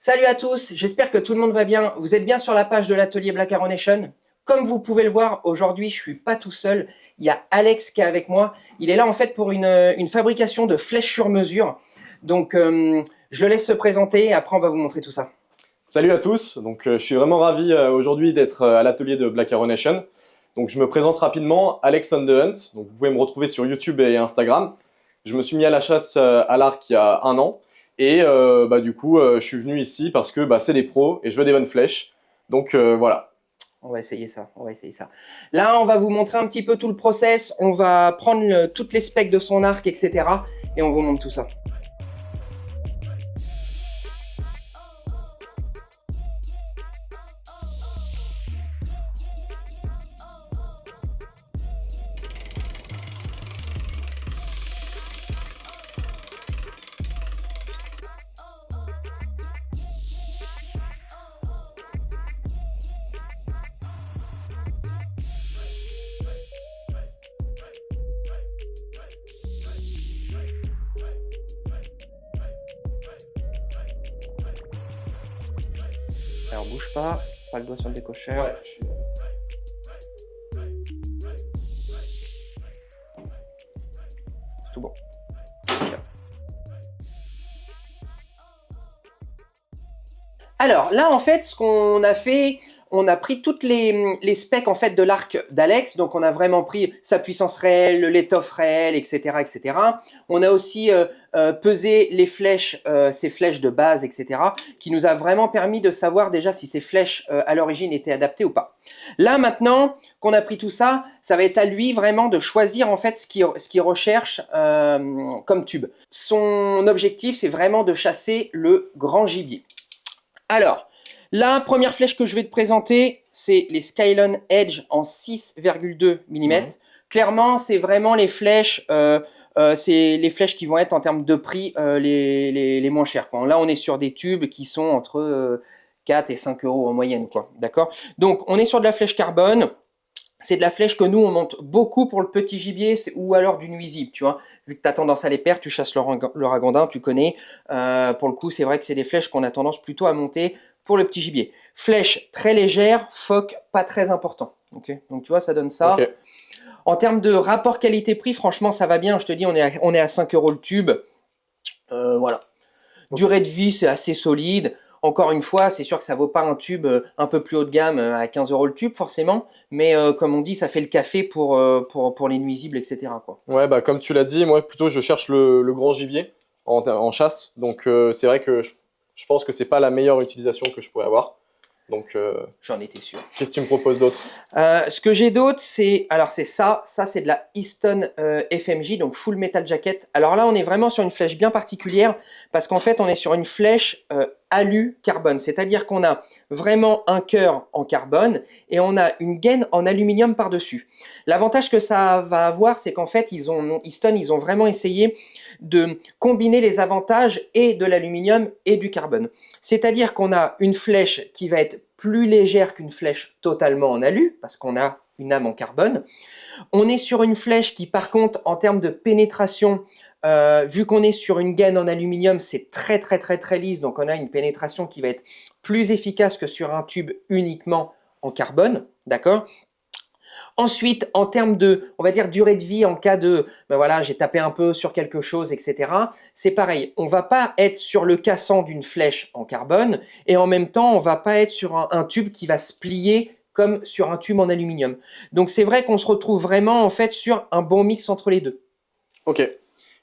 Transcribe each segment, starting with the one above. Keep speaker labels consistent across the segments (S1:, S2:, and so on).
S1: Salut à tous, j'espère que tout le monde va bien. Vous êtes bien sur la page de l'atelier Black Arrow Nation. Comme vous pouvez le voir, aujourd'hui je suis pas tout seul. Il y a Alex qui est avec moi. Il est là en fait pour une fabrication de flèches sur mesure. Donc je le laisse se présenter et après on va vous montrer tout ça.
S2: Salut à tous, je suis vraiment ravi aujourd'hui d'être à l'atelier de Black Arrow Nation. Donc je me présente rapidement, Alex on the Hunt. Donc vous pouvez me retrouver sur YouTube et Instagram. Je me suis mis à la chasse à l'arc il y a 1 an et je suis venu ici parce que c'est des pros et je veux des bonnes flèches. Donc voilà.
S1: On va essayer ça, Là, on va vous montrer un petit peu tout le process. On va prendre toutes les specs de son arc, etc. Et on vous montre tout ça. Alors bouge pas le doigt sur le décocheur.
S2: Ouais.
S1: C'est tout bon. Alors là en fait ce qu'on a fait, on a pris toutes les specs en fait de l'arc d'Alex, donc on a vraiment pris sa puissance réelle, l'étoffe réelle, etc., etc. On a aussi pesé les flèches, ces flèches de base, etc., qui nous a vraiment permis de savoir déjà si ces flèches à l'origine étaient adaptées ou pas. Là maintenant qu'on a pris tout ça, ça va être à lui vraiment de choisir en fait ce qu'il recherche comme tube. Son objectif c'est vraiment de chasser le grand gibier. Alors, la première flèche que je vais te présenter, c'est les Skylon Edge en 6,2 mm. Clairement, c'est vraiment les flèches, qui vont être en termes de prix les moins chères, quoi. Là, on est sur des tubes qui sont entre 4 et 5 euros en moyenne, quoi. D'accord? Donc, on est sur de la flèche carbone. C'est de la flèche que nous, on monte beaucoup pour le petit gibier ou alors du nuisible, tu vois. Vu que tu as tendance à les perdre, tu chasses le ragondin, tu connais. Pour le coup, c'est vrai que c'est des flèches qu'on a tendance plutôt à monter pour le petit gibier. Flèche très légère, phoque pas très important. Okay, donc tu vois, ça donne ça.
S2: Okay.
S1: En termes de rapport qualité-prix, franchement, ça va bien. Je te dis, on est à 5 euros le tube. Voilà. Okay. Durée de vie, c'est assez solide. Encore une fois, c'est sûr que ça vaut pas un tube un peu plus haut de gamme à 15 euros le tube forcément, mais comme on dit, ça fait le café pour les nuisibles, etc., quoi.
S2: Ouais, comme tu l'as dit, moi plutôt je cherche le grand gibier en chasse, donc c'est vrai que je pense que c'est pas la meilleure utilisation que je pourrais avoir. Donc,
S1: j'en étais sûr.
S2: Qu'est-ce que tu me proposes d'autre?
S1: Ce que j'ai d'autre, c'est ça c'est de la Easton FMJ, donc Full Metal Jacket. Alors là, on est vraiment sur une flèche bien particulière parce qu'en fait, on est sur une flèche alu carbone, c'est-à-dire qu'on a vraiment un cœur en carbone et on a une gaine en aluminium par-dessus. L'avantage que ça va avoir, c'est qu'en fait, Easton, ils ont vraiment essayé de combiner les avantages et de l'aluminium et du carbone. C'est-à-dire qu'on a une flèche qui va être plus légère qu'une flèche totalement en alu, parce qu'on a une âme en carbone. On est sur une flèche qui, par contre, en termes de pénétration, vu qu'on est sur une gaine en aluminium, c'est très lisse, donc on a une pénétration qui va être plus efficace que sur un tube uniquement en carbone, d'accord ? Ensuite, en termes de, on va dire, durée de vie en cas de, voilà, j'ai tapé un peu sur quelque chose, etc. C'est pareil, on va pas être sur le cassant d'une flèche en carbone et en même temps, on va pas être sur un tube qui va se plier comme sur un tube en aluminium. Donc, c'est vrai qu'on se retrouve vraiment, en fait, sur un bon mix entre les deux.
S2: Ok.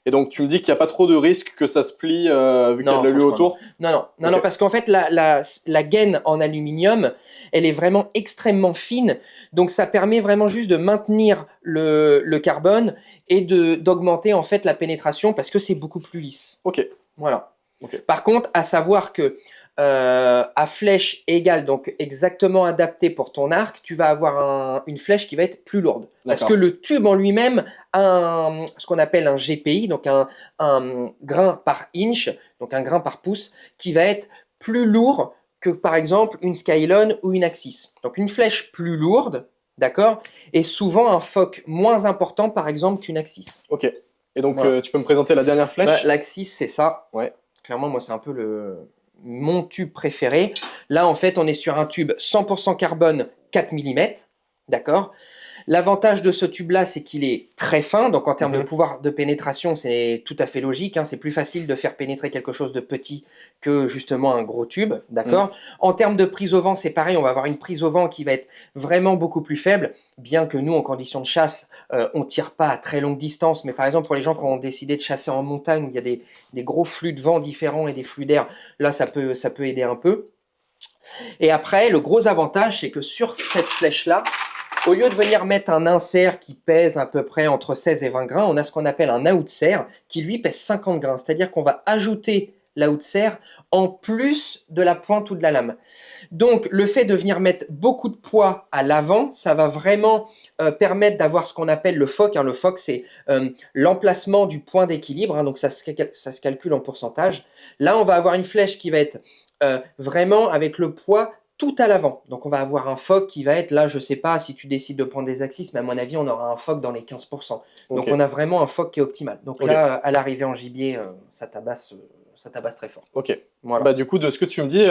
S2: Et donc, tu me dis qu'il n'y a pas trop de risque que ça se plie vu qu'il y a de l'alu autour?
S1: Non, parce qu'en fait, la gaine en aluminium, elle est vraiment extrêmement fine. Donc, ça permet vraiment juste de maintenir le carbone et d'augmenter en fait la pénétration parce que c'est beaucoup plus lisse.
S2: Ok.
S1: Voilà. Okay. Par contre, à savoir que à flèche égale, donc exactement adaptée pour ton arc, tu vas avoir une flèche qui va être plus lourde. Parce que le tube en lui-même a ce qu'on appelle un GPI, donc un grain par inch, donc un grain par pouce, qui va être plus lourd que par exemple une Skylon ou une Axis. Donc une flèche plus lourde, d'accord, et souvent un phoque moins important par exemple qu'une Axis.
S2: Ok. Et donc voilà. Tu peux me présenter la dernière flèche?
S1: L'Axis, c'est ça.
S2: Ouais.
S1: Clairement, moi c'est un peu mon tube préféré. Là, en fait, on est sur un tube 100% carbone 4 mm, d'accord? L'avantage de ce tube-là, c'est qu'il est très fin, donc en termes de pouvoir de pénétration, c'est tout à fait logique, hein. C'est plus facile de faire pénétrer quelque chose de petit que justement un gros tube, d'accord? En termes de prise au vent, c'est pareil, on va avoir une prise au vent qui va être vraiment beaucoup plus faible, bien que nous, en conditions de chasse, on tire pas à très longue distance, mais par exemple, pour les gens qui ont décidé de chasser en montagne, où il y a des gros flux de vent différents et des flux d'air, là, ça peut aider un peu. Et après, le gros avantage, c'est que sur cette flèche-là, au lieu de venir mettre un insert qui pèse à peu près entre 16 et 20 grains, on a ce qu'on appelle un outsert qui lui pèse 50 grains. C'est-à-dire qu'on va ajouter l'outsert en plus de la pointe ou de la lame. Donc le fait de venir mettre beaucoup de poids à l'avant, ça va vraiment permettre d'avoir ce qu'on appelle le FOC. Le FOC, c'est l'emplacement du point d'équilibre, donc ça se calcule en pourcentage. Là, on va avoir une flèche qui va être vraiment avec le poids tout à l'avant. Donc on va avoir un FOC qui va être là, je sais pas si tu décides de prendre des axis, mais à mon avis on aura un FOC dans les 15%. Donc on a vraiment un FOC qui est optimal. Donc là, à l'arrivée en gibier, ça tabasse très fort.
S2: Ok.
S1: Voilà.
S2: Bah du coup, de ce que tu me dis,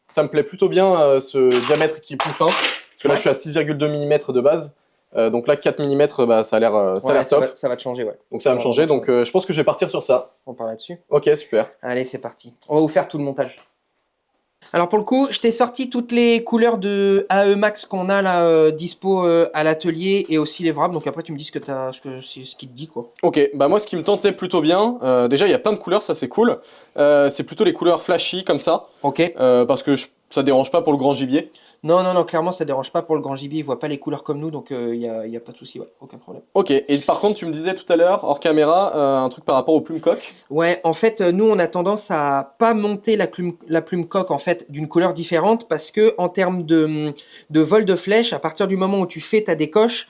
S2: ça me plaît plutôt bien ce diamètre qui est plus fin. Parce que là, je suis à 6,2 mm de base. Donc là, 4 mm, bah, ça a l'air top.
S1: Ça va te changer, ouais.
S2: Donc ça va me changer. Donc je pense que je vais partir sur ça.
S1: On part là-dessus.
S2: Ok, super.
S1: Allez, c'est parti. On va vous faire tout le montage. Alors pour le coup, je t'ai sorti toutes les couleurs de AE Max qu'on a là dispo à l'atelier et aussi les vrables. Donc après tu me dis ce qu'il te dit quoi.
S2: Ok, bah moi ce qui me tentait plutôt bien, déjà il y a plein de couleurs, ça c'est cool. C'est plutôt les couleurs flashy comme ça.
S1: Ok.
S2: Parce que ça dérange pas pour le grand gibier.
S1: Non, clairement ça dérange pas pour le grand gibier, il voit pas les couleurs comme nous, donc y a pas de souci, ouais, aucun problème.
S2: Ok, et par contre tu me disais tout à l'heure, hors caméra, un truc par rapport aux plumes coques.
S1: Ouais, en fait, nous on a tendance à pas monter la plume coque en fait d'une couleur différente parce que en termes de vol de flèche, à partir du moment où tu fais ta décoche,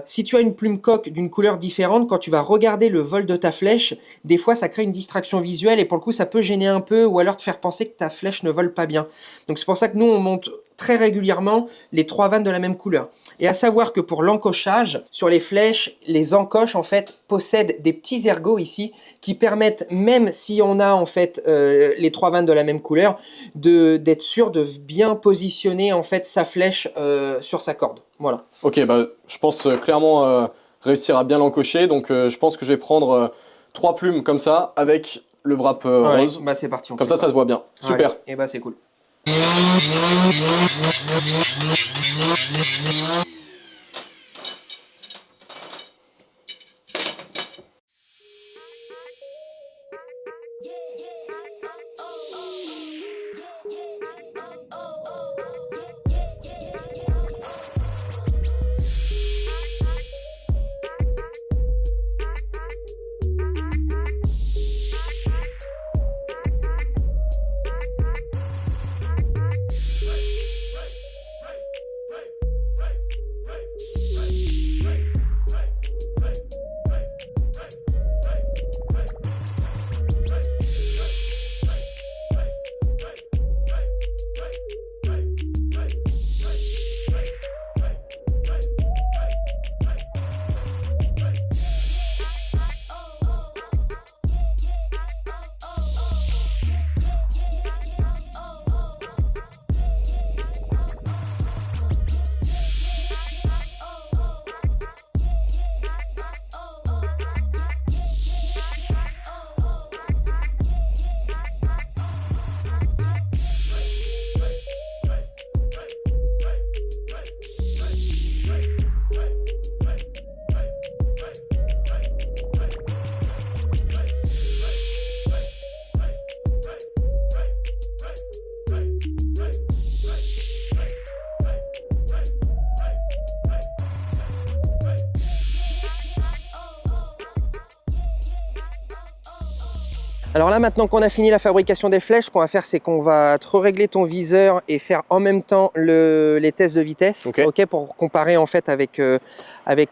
S1: si tu as une plume coque d'une couleur différente, quand tu vas regarder le vol de ta flèche, des fois ça crée une distraction visuelle et pour le coup ça peut gêner un peu ou alors te faire penser que ta flèche ne vole pas bien. Donc c'est pour ça que nous on monte très régulièrement les 3 vannes de la même couleur. Et à savoir que pour l'encochage, sur les flèches, les encoches en fait possèdent des petits ergots ici qui permettent, même si on a en fait les 3 vannes de la même couleur, d'être sûr de bien positionner en fait sa flèche sur sa corde. Voilà.
S2: Ok, bah je pense clairement réussir à bien l'encocher, donc je pense que je vais prendre 3 plumes comme ça avec le wrap rose.
S1: Bah c'est parti.
S2: Comme ça se voit bien. Super.
S1: Et bah c'est cool. Alors là, maintenant qu'on a fini la fabrication des flèches, ce qu'on va faire, c'est qu'on va te régler ton viseur et faire en même temps les tests de vitesse, ok, pour comparer en fait avec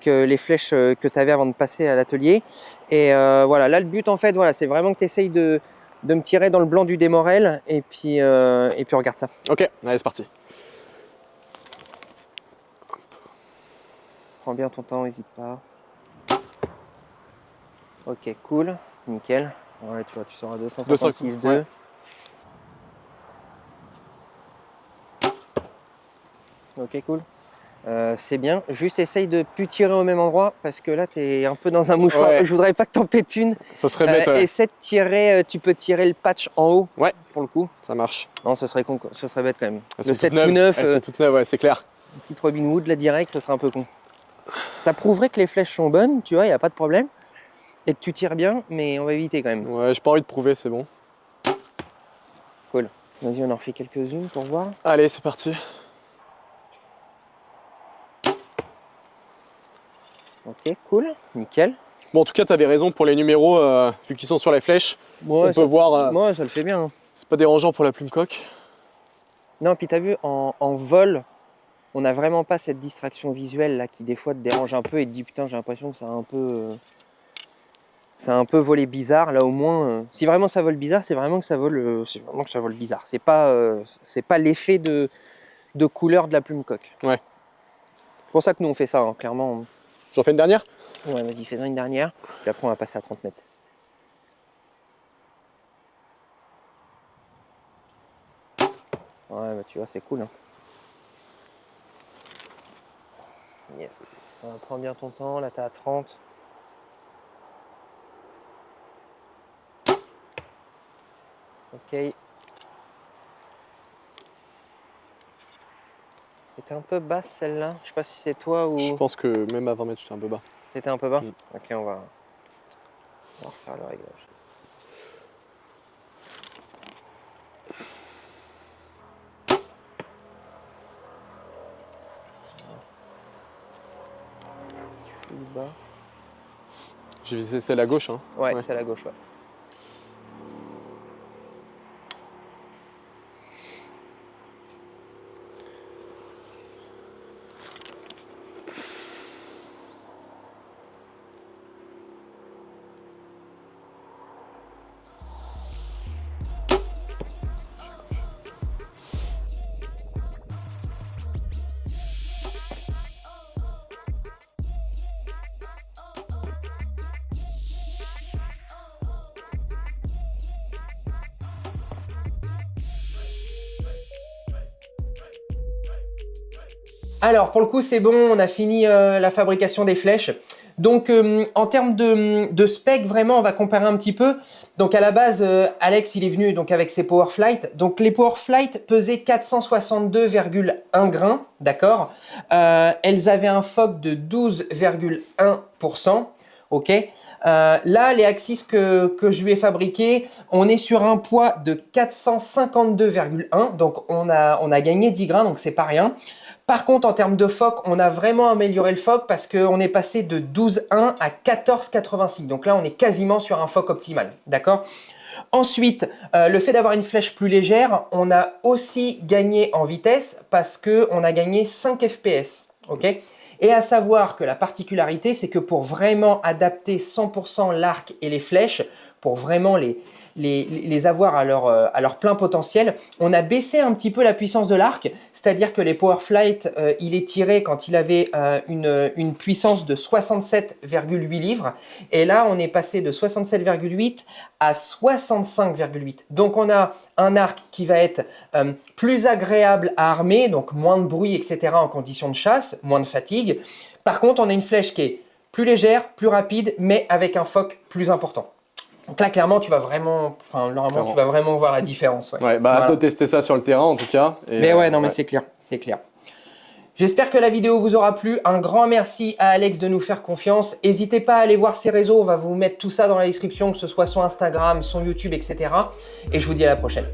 S1: les flèches que tu avais avant de passer à l'atelier. Et voilà, là le but en fait, voilà, c'est vraiment que tu essayes de me tirer dans le blanc du démorel et puis regarde ça.
S2: Ok, allez c'est parti.
S1: Prends bien ton temps, n'hésite pas. Ok, cool, nickel. Ouais, tu vois, tu sors à 256,2. Ouais. Ok, cool. C'est bien. Juste essaye de plus tirer au même endroit parce que là, tu es un peu dans un mouchoir.
S2: Ouais.
S1: Je voudrais pas que t'en pètes une.
S2: Ça serait bête, ouais.
S1: Essaie de tirer, tu peux tirer le patch en haut.
S2: Ouais.
S1: Pour le coup.
S2: Ça marche.
S1: Non, ce serait con, ce serait bête quand même.
S2: Elles
S1: Le
S2: sont
S1: set
S2: toutes
S1: tout neuf,
S2: Elles sont toutes neuves, ouais, c'est clair.
S1: une petite Robin Hood là direct, ça serait un peu con. Ça prouverait que les flèches sont bonnes, tu vois, il n'y a pas de problème. Et que tu tires bien, mais on va éviter quand même.
S2: Ouais, j'ai pas envie de prouver, c'est bon.
S1: Cool. Vas-y, on en refait quelques-unes pour voir.
S2: Allez, c'est parti.
S1: Ok, cool, nickel.
S2: Bon, en tout cas, t'avais raison pour les numéros, vu qu'ils sont sur les flèches.
S1: Ouais,
S2: on peut voir.
S1: Moi, ça le fait bien. Hein.
S2: C'est pas dérangeant pour la plume coque.
S1: Non, puis t'as vu, en vol, on n'a vraiment pas cette distraction visuelle là qui des fois te dérange un peu et te dit putain, j'ai l'impression que ça a un peu. Ça a un peu volé bizarre. Là, au moins, si vraiment ça vole bizarre, c'est vraiment que ça vole, bizarre. C'est pas l'effet de couleur de la plume coque.
S2: Ouais.
S1: C'est pour ça que nous on fait ça, hein, clairement.
S2: J'en fais une dernière?
S1: Ouais, vas-y, fais-en une dernière. Puis après, on va passer à 30 mètres. Ouais, bah tu vois, c'est cool. Hein. Yes. Prends bien ton temps, là t'es à 30. Ok. T'étais un peu basse celle-là. Je sais pas si c'est toi ou.
S2: Je pense que même à 20 mètres, j'étais un peu bas.
S1: T'étais un peu bas. Ok, on va refaire le réglage. Plus bas.
S2: J'ai visé celle à gauche. Hein.
S1: Ouais. C'est à la gauche, ouais. Alors pour le coup c'est bon, on a fini la fabrication des flèches. Donc en termes de spec, vraiment on va comparer un petit peu. Donc à la base, Alex il est venu donc avec ses Powerflight. Donc les Powerflight pesaient 462,1 grains, d'accord. Elles avaient un FOC de 12,1%. Ok. Là, les Axis que je lui ai fabriqués, on est sur un poids de 452,1. Donc on a gagné 10 grains, donc c'est pas rien. Par contre, en termes de FOC, on a vraiment amélioré le FOC parce qu'on est passé de 12,1 à 14,86. Donc là, on est quasiment sur un FOC optimal, d'accord? Ensuite, le fait d'avoir une flèche plus légère, on a aussi gagné en vitesse parce qu'on a gagné 5 FPS, ok? Et à savoir que la particularité, c'est que pour vraiment adapter 100% l'arc et les flèches, pour vraiment les avoir à leur plein potentiel, on a baissé un petit peu la puissance de l'arc, c'est-à-dire que les Powerflight, il est tiré quand il avait une puissance de 67,8 livres, et là on est passé de 67,8 à 65,8. Donc on a un arc qui va être plus agréable à armer, donc moins de bruit, etc. en conditions de chasse, moins de fatigue. Par contre, on a une flèche qui est plus légère, plus rapide, mais avec un FOC plus important. Donc là, clairement, tu vas vraiment, tu vas vraiment voir la différence. Ouais,
S2: ouais bah voilà. Hâte de tester ça sur le terrain en tout cas. Et
S1: mais ouais, non, mais c'est clair, c'est clair. J'espère que la vidéo vous aura plu. Un grand merci à Alex de nous faire confiance. N'hésitez pas à aller voir ses réseaux. On va vous mettre tout ça dans la description, que ce soit son Instagram, son YouTube, etc. Et je vous dis à la prochaine.